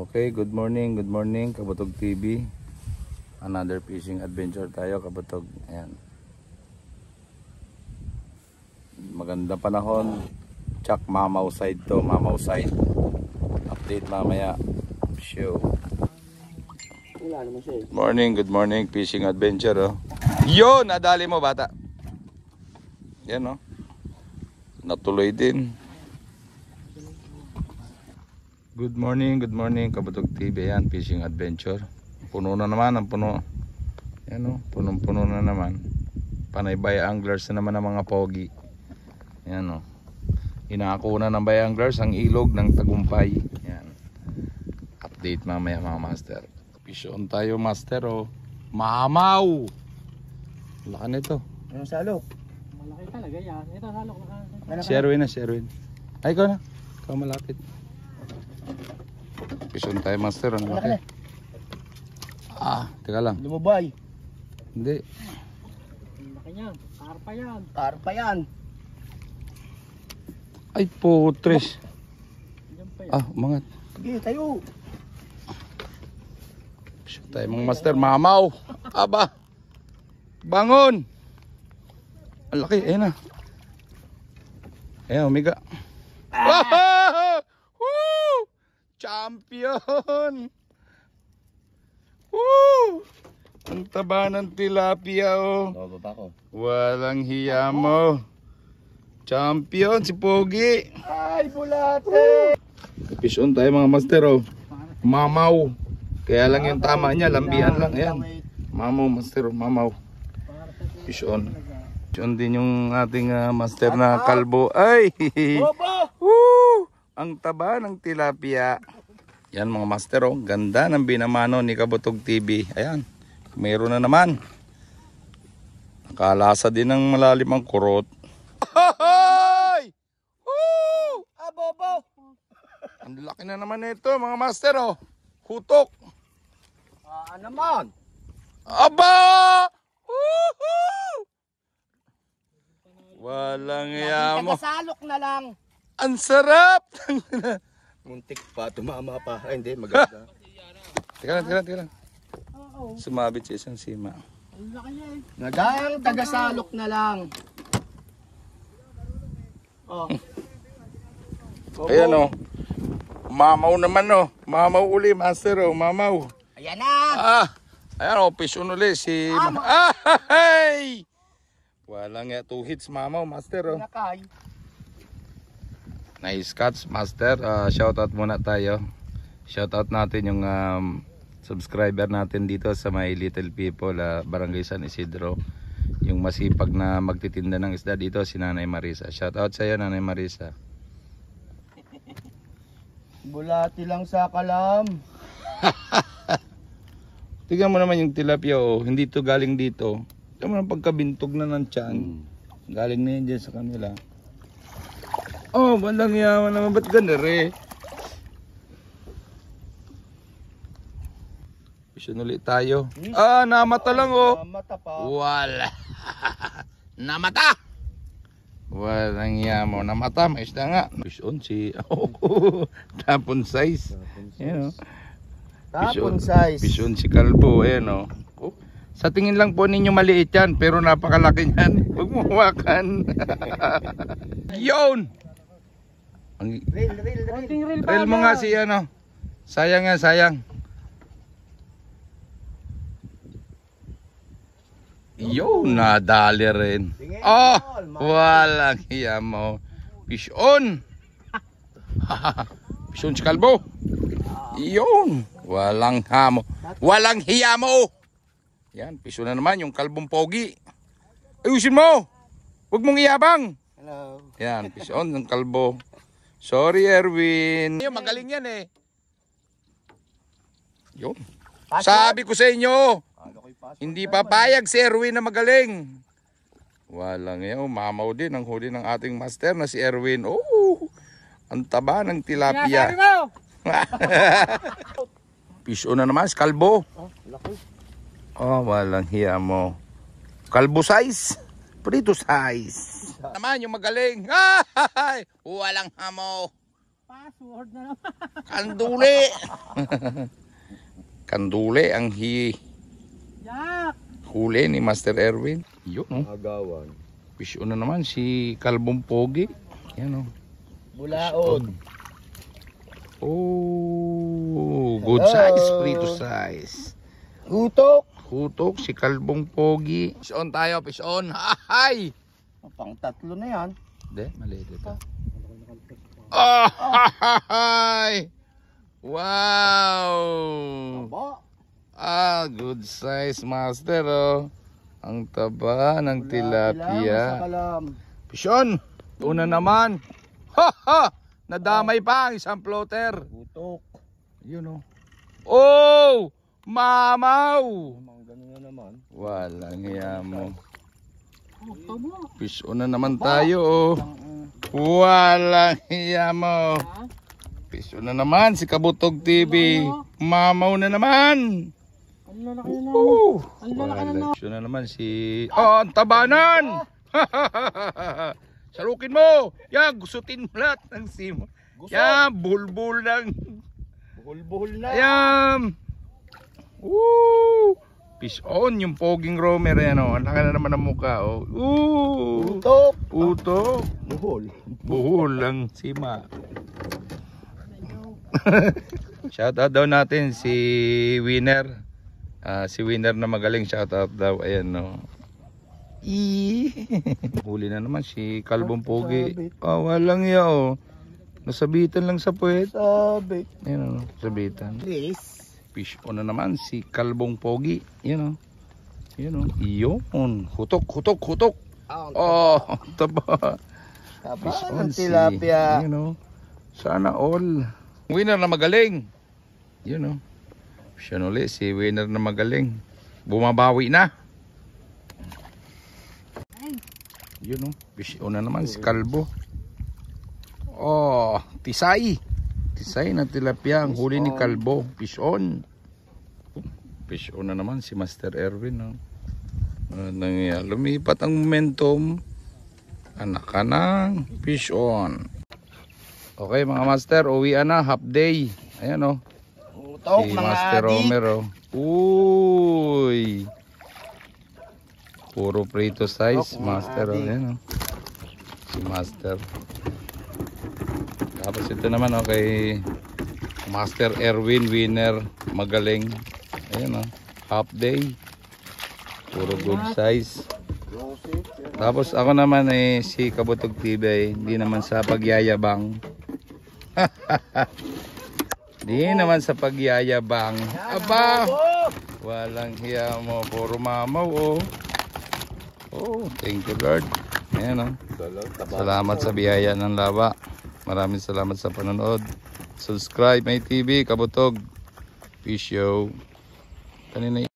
Okay, good morning Kabutog TV. Another fishing adventure tayo, Kabutog. Ayan. Maganda panahon. Tsak Mamaw side to, Mamaw side. Update mamaya. Show. Good morning, fishing adventure, oh. Yo, nadali mo bata. Yan, oh. Natuloy din. Good morning Kabutog TV. Yan, fishing adventure. Puno na naman, ang puno. Yan, oh, punong-puno na naman. Panay bay anglers na naman ang mga pogi. Yan, oh. Inako na ng bay anglers ang ilog ng Tagumpay. Yan. Update mamaya mga master. Fish on tayo, master, oh. Mamaw! Laka nito. Anong salok? Malaki talaga yan. Ito salok. Si Erwin. Ay, ikaw na. Ikaw malapit. Fish on tayo, master. Ang laki. Teka lang. Lumubay. Hindi. Ang laki niyan. Karpa yan. Karpa yan. Ay, putres. Diyan pa yan. Umangat. Sige, tayo. Fish on tayo, mga master. Mamaw! Aba! Bangon! Ang laki. Ayun na. Ayan, umiga. Woo! Champion! Woo! Ang taba ng tilapia, oh. Bababa ko. Walang hiya mo. Champion si Pogi. Ay, bulate! Fish on tayo mga master, oh. Mamaw. Kaya lang yung tama niya, lambian lang. Ayan. Mamaw, master, oh. Mamaw. Fish on. Fish on din yung ating master na kalbo. Ay! Bobo! Woo! Ang taba ng tilapia. Yan mga master, oh. Ganda ng binamano ni Kabutog TV. Ayan. Meron na naman. Nakalasa din ng malalim ang kurot. Hoy! Woo! Bobo! Ang laki na naman nito mga master, oh. Hutok. Naman. Aba! Woohoo! Walang yamo. Salok na lang. Ang sarap! Muntik pa, tumama pa. Ay, hindi, maganda. Teka lang. Sumabit sa isang sima. Ang laki niya eh. Nagang tagasalok na lang. Oh. Ayan, oh. Mamaw naman, oh. Mamaw uli, master, oh. Mamaw. Ayan na. Ayan, oh. Fish on uli si... Hey! Walang 2 hits, mamaw, master, oh. Nakay. Nice catch, master. Shoutout muna tayo. Shoutout natin yung subscriber natin dito sa My Little People, Barangay San Isidro. Yung masipag na magtitinda ng isda dito, si Nanay Marisa. Shoutout sa iyo, Nanay Marisa. Bulati lang sa kalam. Tignan mo naman yung tilapia, oh. Hindi to galing dito. Tignan mo naman pagkabintog na ng tiyan. Galing na yun dyan sa kanila. Oh, bandang yaman naman. Ba't ganda re? Vision ulit tayo. Namata lang, oh. Namata pa. Wala. Namata! Walang yamo. Namata. Mais na nga. Vision si... Tapon size. Ayan, oh. Tapon size. Vision si Kalbo. Ayan, oh. Sa tingin lang po ninyo maliit yan, pero napakalaki yan. Huwag mo hawakan. Yun! Reel mo nga si ano. Sayang yan, sayang. Yun, nadali rin. Walang hiya mo. Fish on. Fish on si Kalbo. Yun. Walang hamo. Walang hiya mo. Yan, piso na naman yung kalbong pogi. Ayusin mo. Huwag mong iyabang. Hello. Yan, fish on ng kalbo. Sorry, Erwin. Magaling yan, eh. Yun. Sabi ko sa inyo, hindi papayag si Erwin na magaling. Walang yan. Mamaw din ang huli ng ating master na si Erwin. Oh, ang taba ng tilapia. Fish on na naman, si Kalbo. Walang hiya mo. Kalbo size. Prito size. Naman yung magaling. Walang hamo. Password na naman. Kanduli! Kanduli ang Yak! huli ni Master Erwin. Yun, oh. Agawan. Fish on na naman si Kalbong Pogi. Yan, oh. Bulaod. Oh, good Hello. size, prito size. Hutok. Hutok si Kalbong Pogi. Fish on tayo, fish on. Hay! Pang tatlo na yan. Hindi, maliit ito. Oh, hay! Wow! Aba. Ah, good size, Master, oh. Ang taba ng Sa tilapia. kalam. Fish on! Una naman. Ha ha! Nadamay pa ang isang floater. Hutok. Yun, oh. Oh! Mamaw! Mga ganun na naman. Walang hiya mo. Oh, tama. Fish on na naman tayo, oh. Walang hiya mo. Ha? Fish on na naman si Kabutog TV. Mamaw na naman. Ang lalaki na. Oh! Ang lalaki na. Fish on na naman si... Oh, ang tabanan! Salukin mo! Yan, gusutin mo lahat ng simo. Gusot. Yan, bulbul lang. Buhol-buhol na. Ayan. Woo! Fish on yung poging romer yan, oh. Ang laki na naman ang mukha, oh. Woo! Hutok. Uto. Buhol. Buhol lang sima. Shoutout daw natin si Winner. Si Winner na magaling, shoutout daw. Ayan, no. Huli na naman si Kalbong Pogi. Walang iya, oh. Nasabitan lang sa puwet. Sabi. Ayan, oh. Sabitan. Please. Fish on na naman si Kalbong Pogi. Yan, oh. Yan, oh. Iyon. Hutok, hutok, hutok. Oh, taba. Fish Taba on ng tilapia. Yan, oh. Sana all. Winner na magaling. Yun, oh. Siya ulit si Winner na magaling. Bumabawi na. Yun, oh. Fish on na naman si Kalbo. Oh, tisay. Tisay na tilapia ang huli ni Kalbo. Fish on. Fish on na naman si Master Erwin, oh. Lumipat ang momentum. Anak ka ng fish on. Okay mga master, uwian na, half day. Ayan, oh. Hutok Si mga Master adik. Romer, oh. Uy. Puro prito size, Hutok, mga Master, oh. adik. Ayan, oh. Si Master. Tapos ito naman, oh, kay Master Erwin Winner, magaling. Ayan, oh. Half day. Puro good size. Tapos ako naman si Kabutog TV, hindi naman sa pagyayabang. Hindi naman sa pagyayabang. Aba! Walang hiya mo, puro mamaw, oh. Oh, thank you Lord. Ayan, oh. Salamat sa biyaya ng lawa. Maraming salamat sa panonood. Subscribe my TV, Kabutog. Fish Show. Kanina